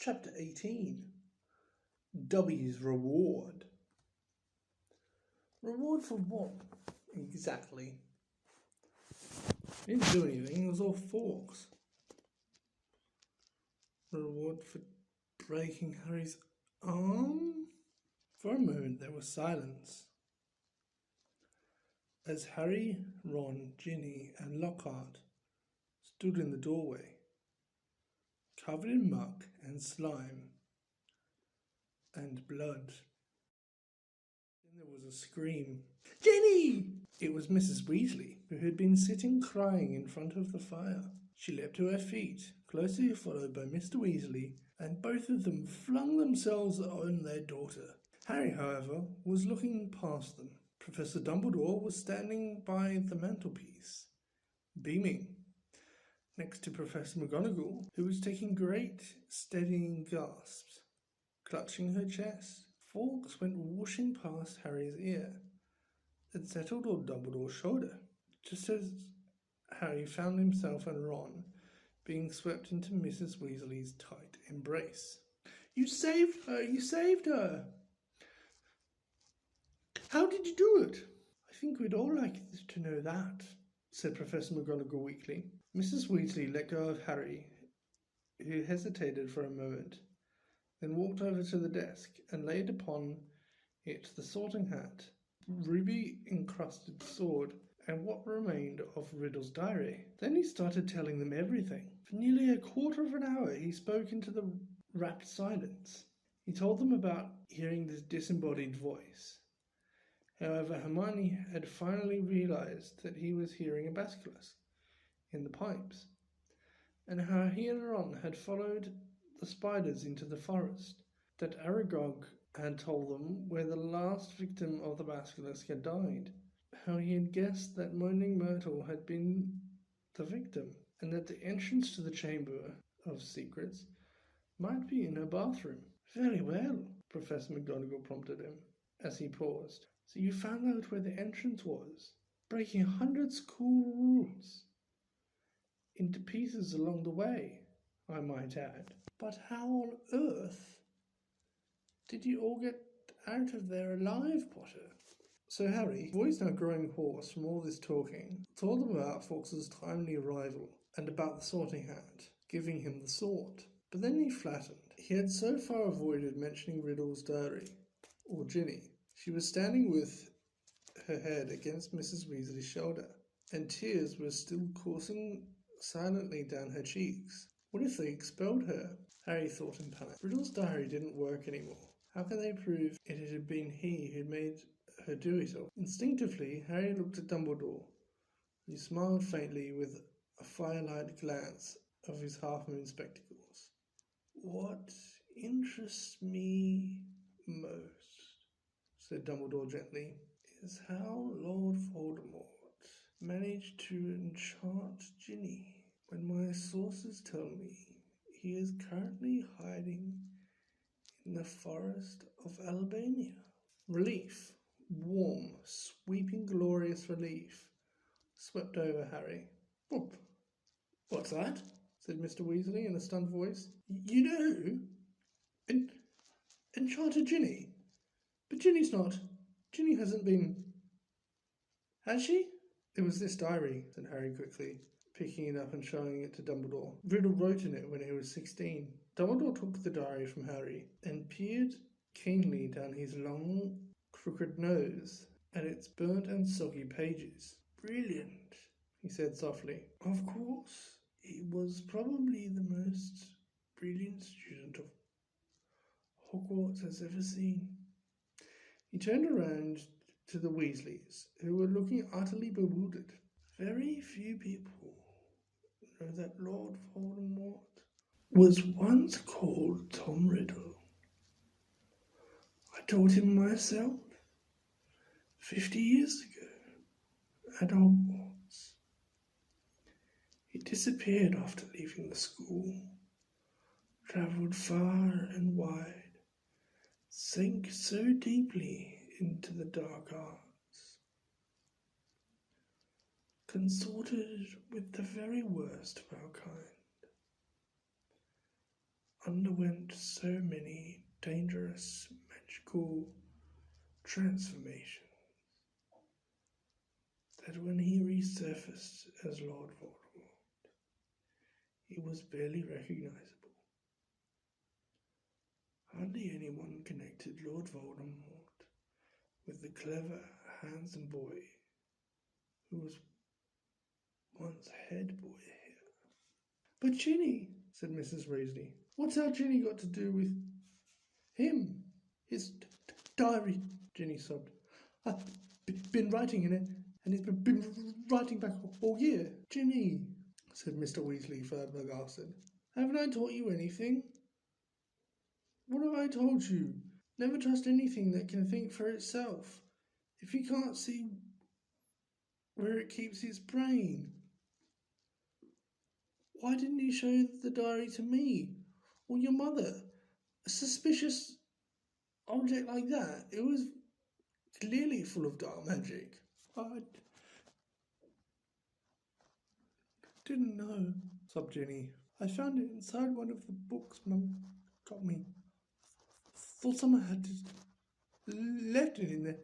Chapter 18. Dobby's Reward. Reward for what, exactly? He didn't do anything, it was all forks. Reward for breaking Harry's arm? For a moment there was silence. As Harry, Ron, Ginny and Lockhart stood in the doorway, covered in muck and slime and blood. Then there was a scream. Ginny! It was Mrs. Weasley, who had been sitting crying in front of the fire. She leapt to her feet, closely followed by Mr. Weasley, and both of them flung themselves on their daughter. Harry, however, was looking past them. Professor Dumbledore was standing by the mantelpiece, beaming, next to Professor McGonagall, who was taking great, steadying gasps, clutching her chest. Fawkes went whooshing past Harry's ear and settled on Dumbledore's shoulder, just as Harry found himself and Ron being swept into Mrs. Weasley's tight embrace. You saved her! You saved her! How did you do it? I think we'd all like to know that, said Professor McGonagall weakly. Mrs. Weasley let go of Harry, who hesitated for a moment, then walked over to the desk and laid upon it the sorting hat, ruby-encrusted sword, and what remained of Riddle's diary. Then he started telling them everything. For nearly a quarter of an hour he spoke into the rapt silence. He told them about hearing this disembodied voice. However, Hermione had finally realized that he was hearing a basilisk in the pipes, and how he and Ron had followed the spiders into the forest, that Aragog had told them where the last victim of the basilisk had died, how he had guessed that Moaning Myrtle had been the victim, and that the entrance to the Chamber of Secrets might be in her bathroom. Very well, Professor McGonagall prompted him, as he paused. So you found out where the entrance was, breaking 100 school rules into pieces along the way, I might add. But how on earth did you all get out of there alive, Potter? So Harry, voice now growing hoarse from all this talking, told them about Fawkes's timely arrival and about the sorting hat, giving him the sword. But then he flattened. He had so far avoided mentioning Riddle's diary, or Ginny. She was standing with her head against Mrs. Weasley's shoulder, and tears were still coursing silently down her cheeks. What if they expelled her? Harry thought in panic. Riddle's diary didn't work anymore. How could they prove it had been he who made her do it all? Instinctively, Harry looked at Dumbledore, who smiled faintly with a firelight glance of his half-moon spectacles. What interests me most, said Dumbledore gently, is how Lord Voldemort managed to enchant Ginny, when my sources tell me he is currently hiding in the forest of Albania. Relief, warm, sweeping, glorious relief, swept over Harry. Whoop! What's that? Said Mr. Weasley in a stunned voice. You know who? Enchanted Ginny. But Ginny's not. Ginny hasn't been... Has she? It was this diary, said Harry quickly, picking it up and showing it to Dumbledore. Riddle wrote in it when he was 16. Dumbledore took the diary from Harry and peered keenly down his long, crooked nose at its burnt and soggy pages. Brilliant, he said softly. Of course, he was probably the most brilliant student of Hogwarts has ever seen. He turned around to the Weasleys, who were looking utterly bewildered. Very few people know that Lord Voldemort was once called Tom Riddle. I taught him myself 50 years ago at Hogwarts. He disappeared after leaving the school, travelled far and wide, sank so deeply into the dark arts, consorted with the very worst of our kind. underwent so many dangerous magical transformations that when he resurfaced as Lord Voldemort, he was barely recognizable. Hardly anyone connected Lord Voldemort with the clever, handsome boy who was once head boy here. But Ginny, said Mrs. Weasley, what's our Ginny got to do with him? His diary, Ginny sobbed. I've been writing in it, and he's been writing back all year. Ginny, said Mr. Weasley flabbergasted. Haven't I taught you anything? What have I told you? Never trust anything that can think for itself. If you can't see where it keeps its brain. Why didn't you show the diary to me or your mother? A suspicious object like that. It was clearly full of dark magic. I didn't know, sobbed Ginny. I found it inside one of the books Mum got me. Thought someone had just left it in there,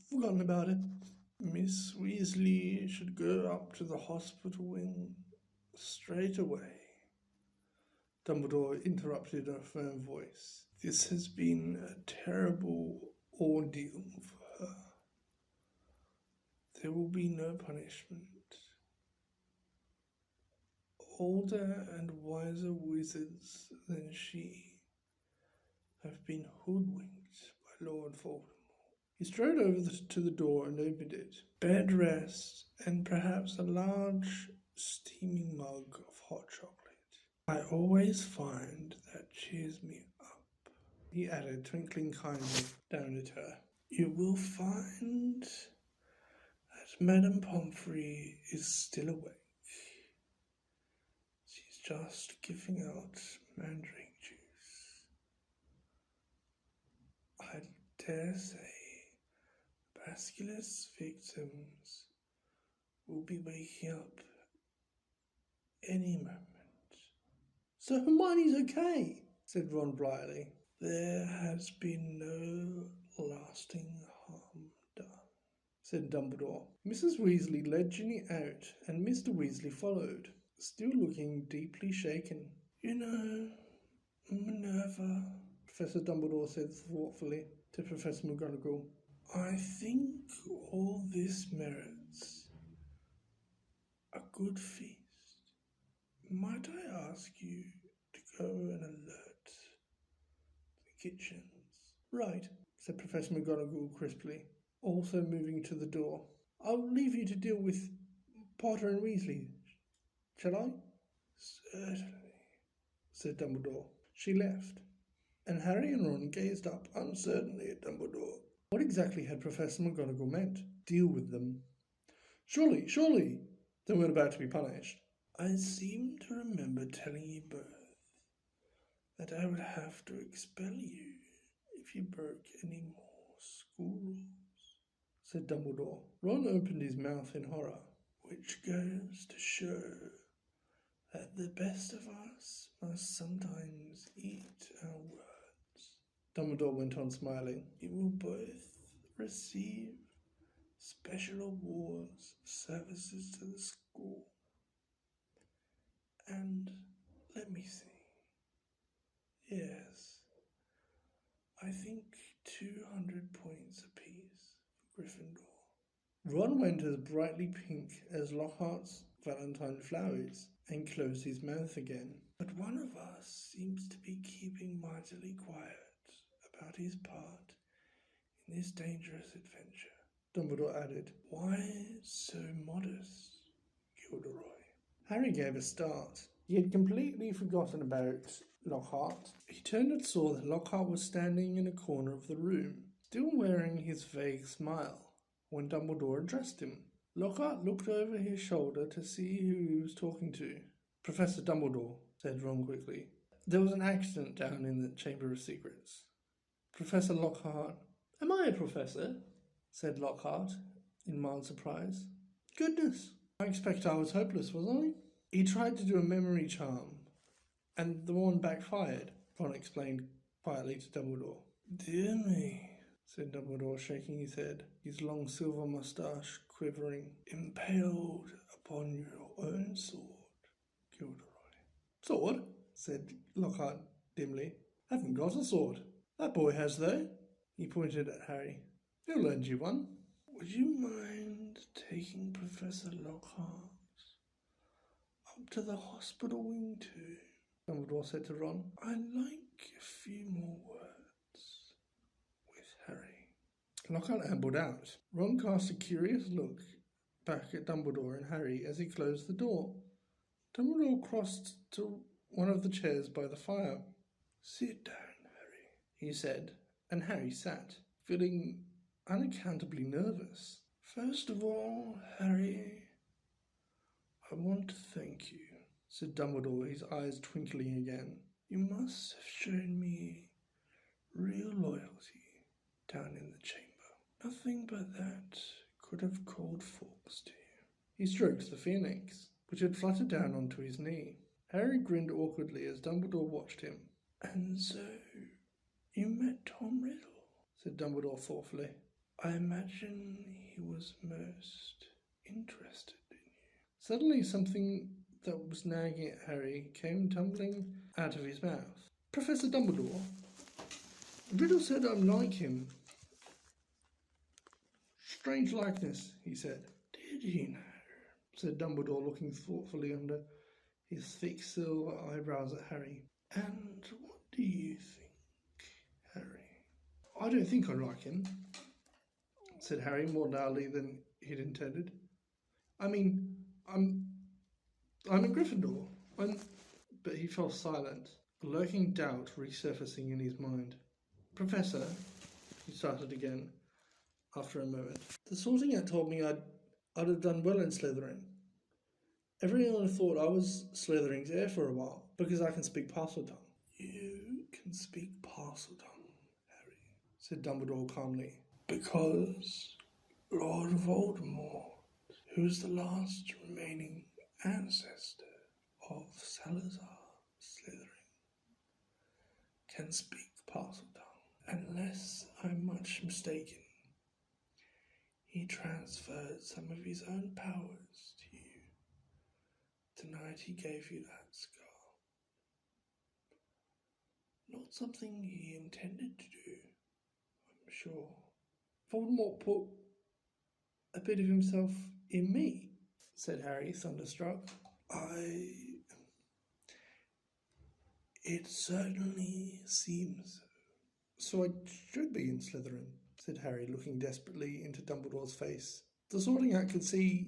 forgotten about it. Miss Weasley should go up to the hospital wing straight away. Dumbledore interrupted in a firm voice. This has been a terrible ordeal for her. There will be no punishment. Older and wiser wizards than she have been hoodwinked by Lord Voldemort. He strode over to the door and opened it. Bed rest and perhaps a large steaming mug of hot chocolate. I always find that cheers me up, he added, twinkling kindly down at her. You will find that Madame Pomfrey is still awake. She's just giving out mandrake juice. I dare say Basculus victims will be waking up any moment. So Hermione's okay, said Ron blithely. There has been no lasting harm done, said Dumbledore. Mrs. Weasley led Ginny out, and Mr. Weasley followed, still looking deeply shaken. You know, Minerva, Professor Dumbledore said thoughtfully to Professor McGonagall, I think all this merits a good feast. Might I ask you to go and alert the kitchens? Right, said Professor McGonagall crisply, also moving to the door. I'll leave you to deal with Potter and Weasley. Shall I? Certainly, said Dumbledore. She left, and Harry and Ron gazed up uncertainly at Dumbledore. What exactly had Professor McGonagall meant? Deal with them. Surely, they weren't about to be punished. I seem to remember telling you both that I would have to expel you if you broke any more school rules, said Dumbledore. Ron opened his mouth in horror, which goes to show that the best of us must sometimes eat our words. Dumbledore went on smiling. You will both receive special awards services to the school. And let me see. Yes, I think 200 points apiece for Gryffindor. Ron went as brightly pink as Lockhart's Valentine flowers and closed his mouth again. But one of us seems to be keeping mightily quiet about his part in this dangerous adventure, Dumbledore added. Why so modest, Gilderoy? Harry gave a start. He had completely forgotten about Lockhart. He turned and saw that Lockhart was standing in a corner of the room, still wearing his vague smile, when Dumbledore addressed him. Lockhart looked over his shoulder to see who he was talking to. Professor Dumbledore, said Ron quickly. There was an accident down in the Chamber of Secrets. Professor Lockhart. Am I a professor? Said Lockhart, in mild surprise. Goodness, I expect I was hopeless, was I? He tried to do a memory charm, and the one backfired. Ron explained quietly to Dumbledore. Dear me, said Dumbledore, shaking his head, his long silver moustache quivering. Impaled upon your own sword, Gilderoy. Sword? Said Lockhart dimly. Haven't got a sword. That boy has, though. He pointed at Harry. He'll lend you one. Would you mind taking Professor Lockhart up to the hospital wing too? Dumbledore said to Ron. I'd like a few more words with Harry. Lockhart ambled out. Ron cast a curious look back at Dumbledore and Harry as he closed the door. Dumbledore crossed to one of the chairs by the fire. Sit down, Harry, he said, and Harry sat, feeling unaccountably nervous. First of all, Harry, I want to thank you, said Dumbledore, his eyes twinkling again. You must have shown me real loyalty down in the chamber. Nothing but that could have called Fawkes to you. He stroked the phoenix, which had fluttered down onto his knee. Harry grinned awkwardly as Dumbledore watched him. And so, you met Tom Riddle, said Dumbledore thoughtfully. I imagine he was most interested in you. Suddenly something that was nagging at Harry came tumbling out of his mouth. Professor Dumbledore, Riddle said I'm like him. Strange likeness, he said. Did he now? Said Dumbledore, looking thoughtfully under his thick silver eyebrows at Harry. And what do you think, Harry? I don't think I like him, said Harry more loudly than he'd intended. I mean, I'm a Gryffindor. But he fell silent, a lurking doubt resurfacing in his mind. Professor, he started again, after a moment. The Sorting Hat told me I'd have done well in Slytherin. Everyone thought I was Slytherin's heir for a while, because I can speak Parseltongue. You can speak Parseltongue, Harry, said Dumbledore calmly. Because Lord Voldemort, who's the last remaining ancestor of Salazar Slytherin, can speak Parseltongue. Unless I'm much mistaken, he transferred some of his own powers to you. Tonight he gave you that scar. Not something he intended to do, I'm sure. Voldemort put a bit of himself in me, said Harry, thunderstruck. It certainly seems so. So I should be in Slytherin, said Harry, looking desperately into Dumbledore's face. The Sorting Hat could see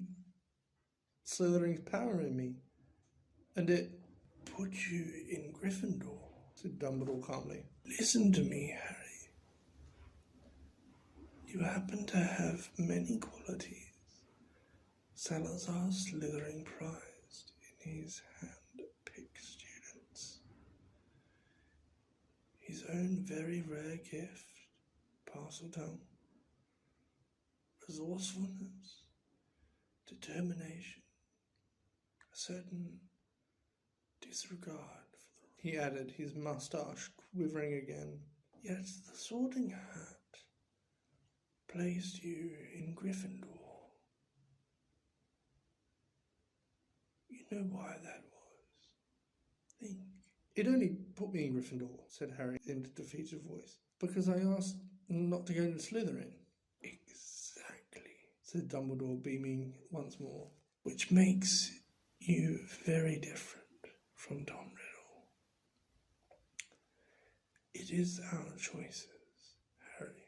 Slytherin's power in me, and it put you in Gryffindor, said Dumbledore calmly. Listen to me, Harry. You happen to have many qualities Salazar Slytherin prized in his hand-picked students. His own very rare gift, Parseltongue, resourcefulness, determination, a certain disregard for the... He added, his moustache quivering again. Yet the Sorting Hat placed you in Gryffindor. You know why that was? Think. It only put me in Gryffindor, said Harry in a defeated voice, because I asked not to go to Slytherin. Exactly, said Dumbledore, beaming once more, which makes you very different from Tom Riddle. It is our choices, Harry,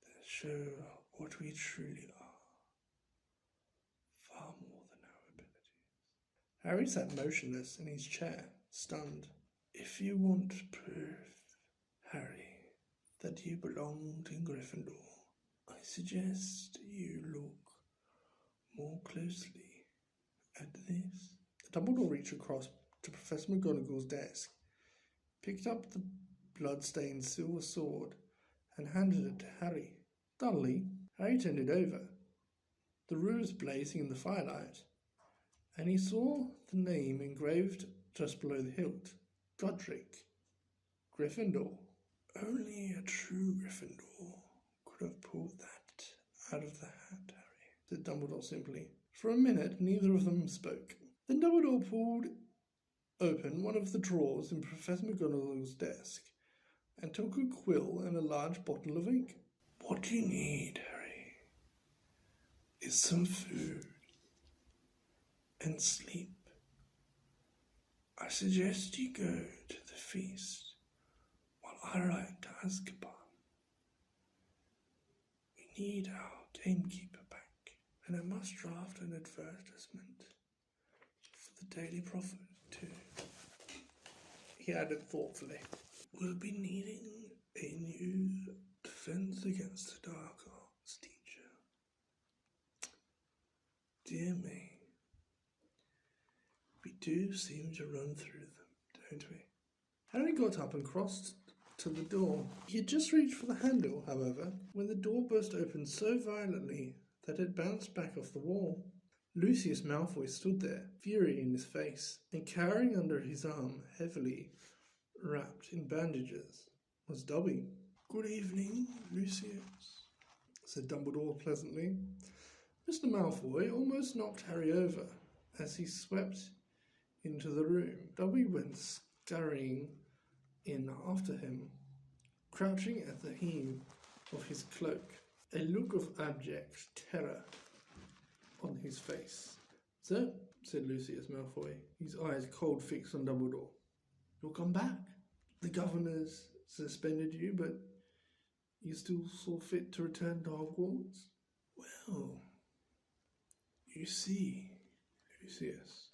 that show what we truly are, far more than our abilities. Harry sat motionless in his chair, stunned. If you want proof, Harry, that you belonged in Gryffindor, I suggest you look more closely at this. Dumbledore reached across to Professor McGonagall's desk, picked up the blood-stained silver sword, and handed it to Harry. Dully, Harry turned it over. The room was blazing in the firelight, and he saw the name engraved just below the hilt. Godric, Gryffindor. Only a true Gryffindor could have pulled that out of the hat, Harry, said Dumbledore simply. For a minute, neither of them spoke. Then Dumbledore pulled open one of the drawers in Professor McGonagall's desk and took a quill and a large bottle of ink. What you need, Harry, is some food and sleep. I suggest you go to the feast while I write to Azkaban. We need our gamekeeper back, and I must draft an advertisement for the Daily Prophet too. He added thoughtfully, we'll be needing a new defense against the dark arts teacher. Dear me, we do seem to run through them, don't we? Harry got up and crossed to the door. He had just reached for the handle, however, when the door burst open so violently that it bounced back off the wall. Lucius Malfoy stood there, fury in his face, and carrying under his arm, heavily wrapped in bandages, was Dobby. Good evening, Lucius, said Dumbledore pleasantly. Mr. Malfoy almost knocked Harry over as he swept into the room. Dobby went scurrying in after him, crouching at the hem of his cloak, a look of abject terror on his face. So, said Lucius Malfoy, his eyes cold fixed on Dumbledore, you'll come back. The governor's suspended you, but you still saw fit to return to Hogwarts? Well, you see, Lucius,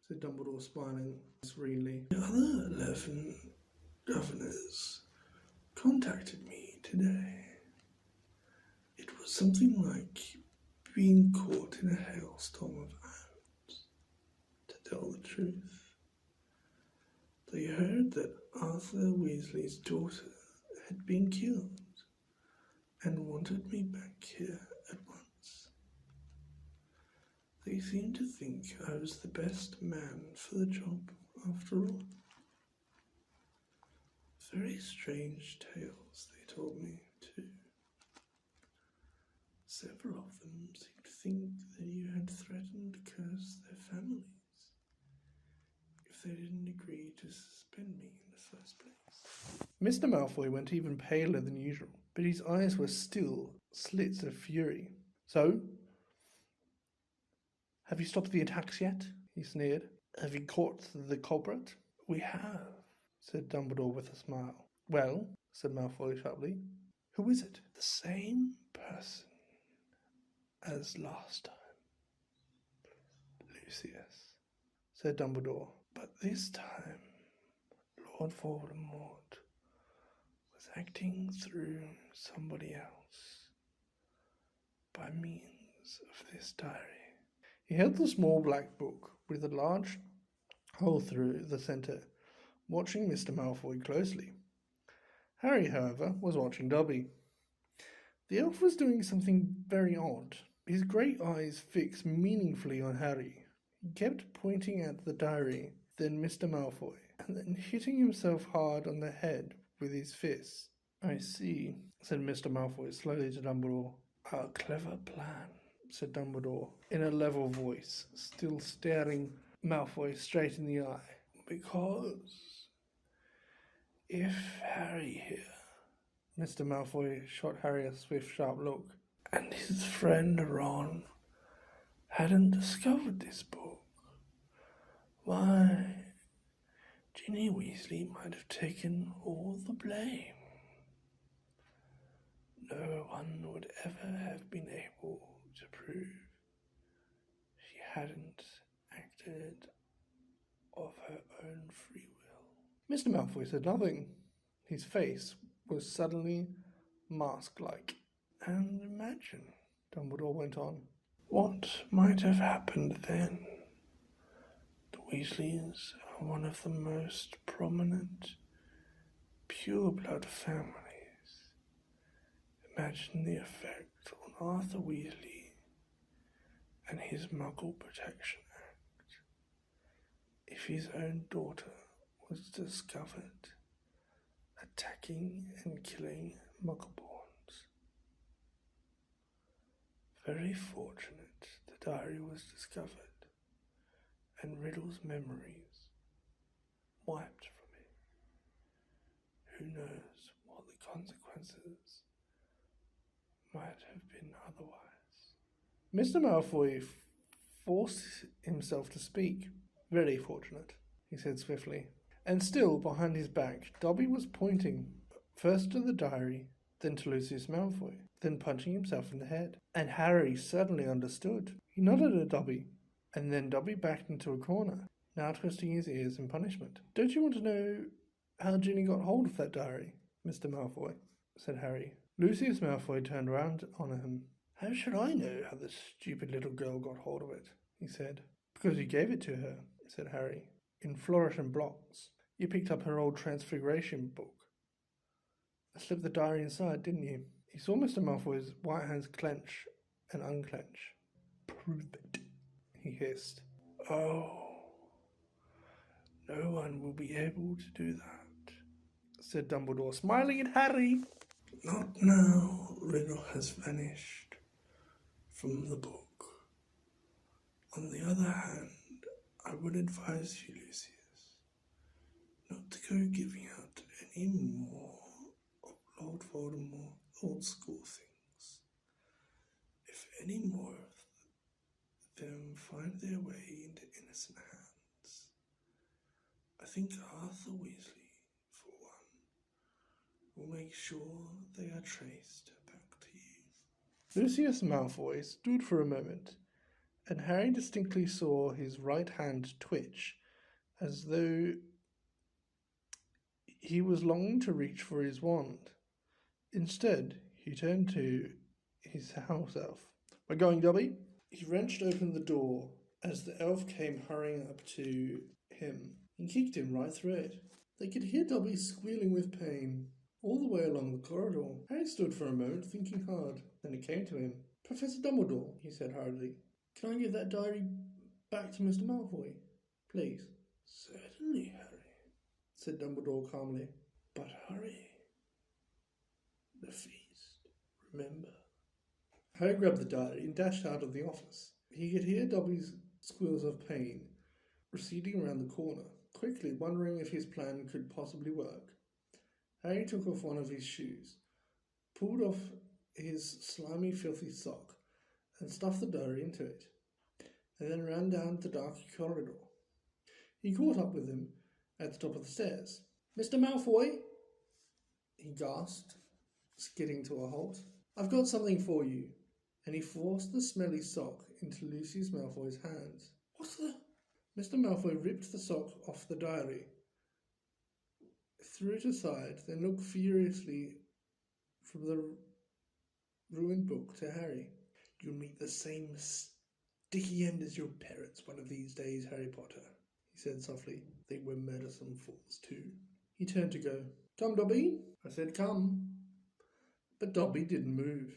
said Dumbledore, smiling serenely. The other 11 governors contacted me today. It was something like being caught in a hailstorm of ants, to tell the truth. They heard that Arthur Weasley's daughter had been killed and wanted me back here at once. They seemed to think I was the best man for the job after all. Very strange tales they told me, too. Several of them seemed to think that you had threatened to curse their families if they didn't agree to suspend me in the first place. Mr. Malfoy went even paler than usual, but his eyes were still slits of fury. So, have you stopped the attacks yet? He sneered. Have you caught the culprit? We have, said Dumbledore with a smile. Well, said Malfoy sharply, who is it? The same person as last time, Lucius, said Dumbledore. But this time, Lord Voldemort was acting through somebody else by means of this diary. He held the small black book with a large hole through the centre, watching Mr. Malfoy closely. Harry, however, was watching Dobby. The elf was doing something very odd. His great eyes fixed meaningfully on Harry. He kept pointing at the diary, then Mr. Malfoy, and then hitting himself hard on the head with his fists. I see, said Mr. Malfoy slowly to Dumbledore. A clever plan, said Dumbledore in a level voice, still staring Malfoy straight in the eye. Because if Harry here, Mr. Malfoy shot Harry a swift, sharp look, and his friend Ron hadn't discovered this book, why, Ginny Weasley might have taken all the blame. No one would ever have been able to prove she hadn't acted of her own free will. Mr. Malfoy said nothing. His face was suddenly mask-like. And imagine, Dumbledore went on, what might have happened then. The Weasleys are one of the most prominent pure-blood families. Imagine the effect on Arthur Weasley and his Muggle Protection Act if his own daughter was discovered attacking and killing muggleborns. Very fortunate the diary was discovered and Riddle's memories wiped from it. Who knows what the consequences might have been otherwise. Mr. Malfoy forced himself to speak. Very fortunate, he said swiftly. And still, behind his back, Dobby was pointing, first to the diary, then to Lucius Malfoy, then punching himself in the head. And Harry suddenly understood. He nodded at Dobby, and then Dobby backed into a corner, now twisting his ears in punishment. Don't you want to know how Ginny got hold of that diary, Mr. Malfoy? Said Harry. Lucius Malfoy turned round on him. How should I know how the stupid little girl got hold of it? He said. Because you gave it to her, said Harry, in flourish and blocks. You picked up her old Transfiguration book. I slipped the diary inside, didn't you? He saw Mr. Malfoy's white hands clench and unclench. Prove it, he hissed. Oh, no one will be able to do that, said Dumbledore, smiling at Harry. Not now Riddle has vanished from the book. On the other hand, I would advise you, Lucius, not to go giving out any more of Lord Voldemort's old school things. If any more of them find their way into innocent hands, I think Arthur Weasley, for one, will make sure they are traced back to you. Lucius Malfoy stood for a moment, and Harry distinctly saw his right hand twitch, as though he was longing to reach for his wand. Instead, he turned to his house elf. We're going, Dobby? He wrenched open the door as the elf came hurrying up to him and kicked him right through it. They could hear Dobby squealing with pain all the way along the corridor. Harry stood for a moment, thinking hard. Then it came to him. Professor Dumbledore, he said hurriedly. Can I give that diary back to Mr. Malfoy, please? Certainly, Harry, said Dumbledore calmly. But hurry. The feast, remember. Harry grabbed the diary and dashed out of the office. He could hear Dobby's squeals of pain receding around the corner, quickly wondering if his plan could possibly work. Harry took off one of his shoes, pulled off his slimy, filthy sock, and stuffed the diary into it, and then ran down the dark corridor. He caught up with him at the top of the stairs. Mr. Malfoy, he gasped, skidding to a halt. I've got something for you. And he forced the smelly sock into Lucius Malfoy's hands. What the? Mr. Malfoy ripped the sock off the diary, threw it aside, then looked furiously from the ruined book to Harry. You'll meet the same sticky end as your parents one of these days, Harry Potter, he said softly. They were meddlesome fools too. He turned to go. Come, Dobby. I said come. But Dobby didn't move.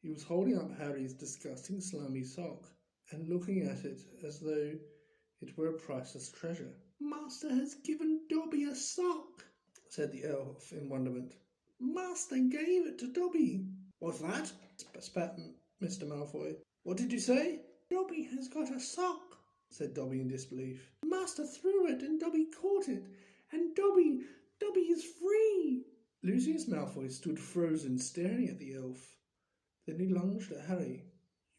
He was holding up Harry's disgusting slimy sock and looking at it as though it were a priceless treasure. Master has given Dobby a sock, said the elf in wonderment. Master gave it to Dobby. What's that? Spat Mr. Malfoy. What did you say? Dobby has got a sock, said Dobby in disbelief. Master threw it and Dobby caught it, and Dobby is free. Lucius Malfoy stood frozen, staring at the elf. Then he lunged at Harry.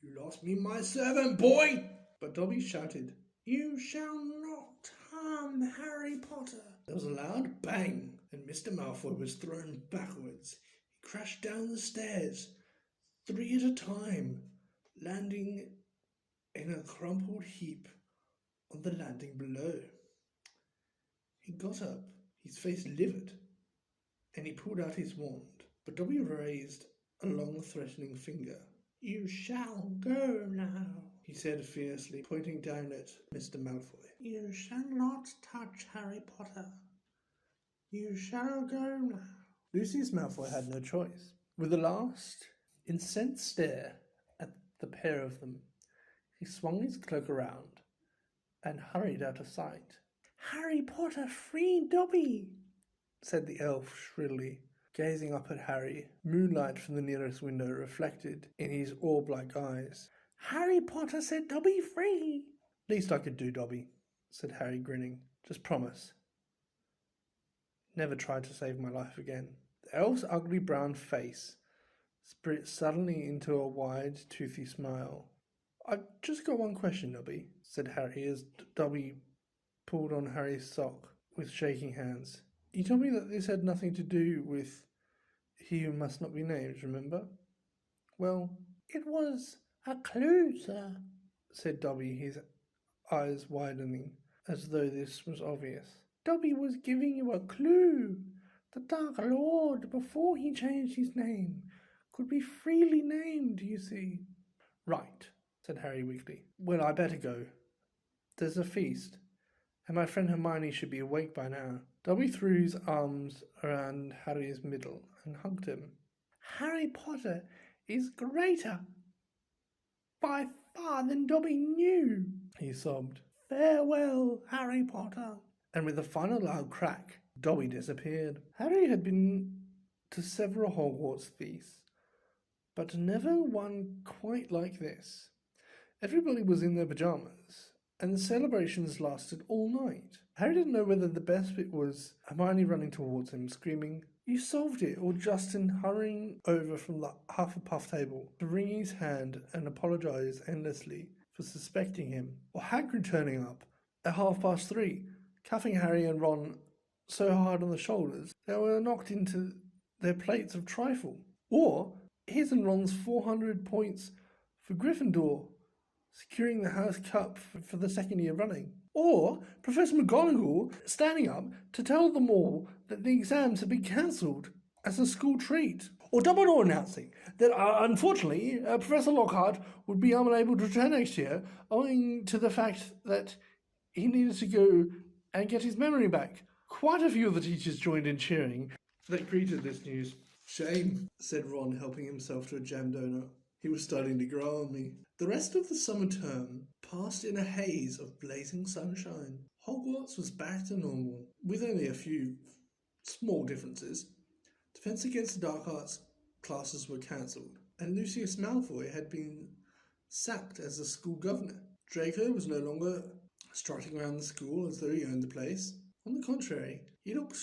You lost me my servant, boy! But Dobby shouted, You shall not harm Harry Potter. There was a loud bang, and Mr. Malfoy was thrown backwards. He crashed down the stairs, 3 at a time, landing in a crumpled heap on the landing below. He got up, his face livid, and he pulled out his wand. But Dobby raised a long threatening finger. You shall go now, he said fiercely, pointing down at Mr. Malfoy. You shall not touch Harry Potter. You shall go now. Lucius Malfoy had no choice. With a last incensed stare at the pair of them, he swung his cloak around and hurried out of sight. Harry Potter, free Dobby, said the elf shrilly, gazing up at Harry, moonlight from the nearest window reflected in his orb-like eyes. Harry Potter said Dobby free. Least I could do, Dobby, said Harry, grinning. Just promise. Never try to save my life again. The elf's ugly brown face split suddenly into a wide, toothy smile. I've just got one question, Dobby, said Harry as Dobby pulled on Harry's sock with shaking hands. You told me that this had nothing to do with he who must not be named, remember? Well, it was a clue, sir, said Dobby, his eyes widening as though this was obvious. Dobby was giving you a clue. The Dark Lord, before he changed his name, could be freely named, you see. Right, said Harry weakly. Well, I better go. There's a feast, and my friend Hermione should be awake by now. Dobby threw his arms around Harry's middle and hugged him. Harry Potter is greater by far than Dobby knew, he sobbed. Farewell, Harry Potter. And with a final loud crack, Dobby disappeared. Harry had been to several Hogwarts feasts, but never one quite like this. Everybody was in their pyjamas, and the celebrations lasted all night. Harry didn't know whether the best bit was Hermione running towards him, screaming, You solved it, or Justin hurrying over from the Hufflepuff table to wring his hand and apologise endlessly for suspecting him, or Hagrid turning up at 3:30, cuffing Harry and Ron so hard on the shoulders they were knocked into their plates of trifle, or his and Ron's 400 points for Gryffindor, securing the House Cup for the second year running. Or Professor McGonagall standing up to tell them all that the exams had been cancelled as a school treat. Or Dumbledore announcing that, unfortunately, Professor Lockhart would be unable to return next year owing to the fact that he needed to go and get his memory back. Quite a few of the teachers joined in cheering that greeted this news. Shame, said Ron, helping himself to a jam donut. He was starting to grow on me. The rest of the summer term passed in a haze of blazing sunshine. Hogwarts was back to normal, with only a few small differences. Defense Against the Dark Arts classes were cancelled, and Lucius Malfoy had been sacked as the school governor. Draco was no longer strutting around the school as though he owned the place. On the contrary, he looked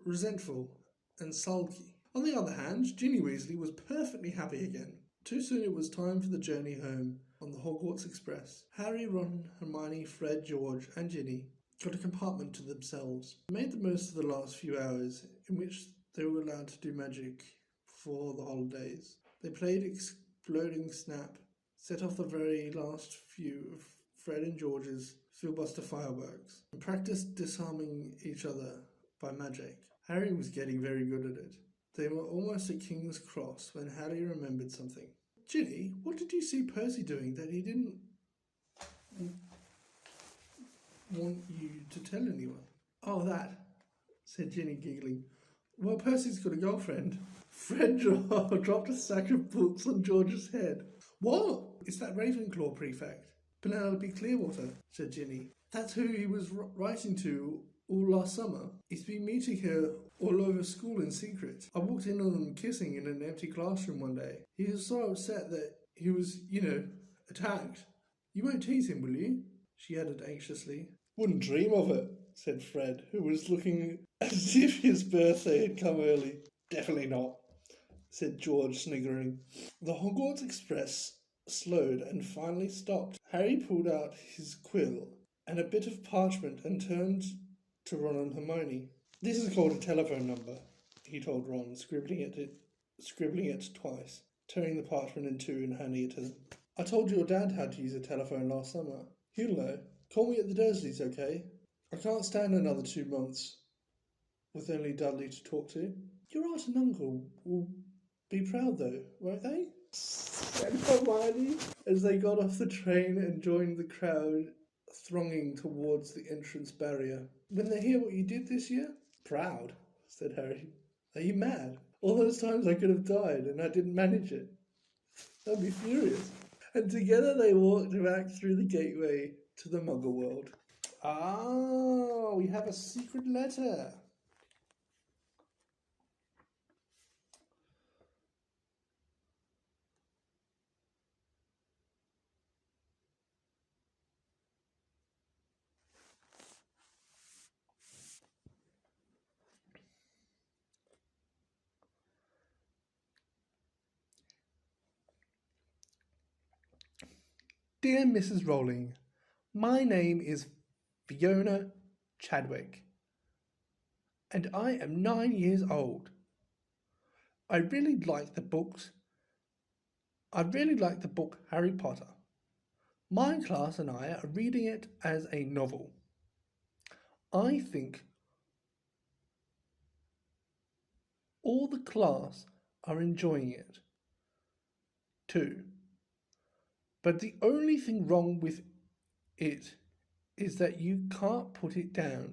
resentful and sulky. On the other hand, Ginny Weasley was perfectly happy again. Too soon it was time for the journey home on the Hogwarts Express. Harry, Ron, Hermione, Fred, George and Ginny got a compartment to themselves. They made the most of the last few hours in which they were allowed to do magic before the holidays. They played Exploding Snap, set off the very last few of Fred and George's filibuster fireworks, and practiced disarming each other by magic. Harry was getting very good at it. They were almost at King's Cross when Harry remembered something. Ginny, what did you see Percy doing that he didn't want you to tell anyone? Oh, that, said Ginny, giggling. Well, Percy's got a girlfriend. Fred dropped a sack of books on George's head. What? It's that Ravenclaw prefect. Penelope Clearwater, said Ginny. That's who he was writing to all last summer. He's been meeting her all over school in secret. I walked in on them kissing in an empty classroom one day. He was so upset that he was, attacked. You won't tease him, will you? She added anxiously. Wouldn't dream of it, said Fred, who was looking as if his birthday had come early. Definitely not, said George, sniggering. The Hogwarts Express slowed and finally stopped. Harry pulled out his quill and a bit of parchment and turned to Ron and Hermione. This is called a telephone number, he told Ron, scribbling it twice, tearing the parchment in two and handing it to them. I told your dad how to use a telephone last summer. He'll know. Call me at the Dursleys, okay? I can't stand another 2 months with only Dudley to talk to. Your aunt and uncle will be proud, though, won't they? Said Hermione as they got off the train and joined the crowd thronging towards the entrance barrier. When they hear what you did this year? Proud, said Harry. Are you mad? All those times I could have died and I didn't manage it. I'd be furious. And together they walked back through the gateway to the Muggle world. Ah, we have a secret letter. Dear Mrs. Rowling, my name is Fiona Chadwick, and I am 9 years old. I really like the books. I really like the book Harry Potter. My class and I are reading it as a novel. I think all the class are enjoying it too. But the only thing wrong with it is that you can't put it down.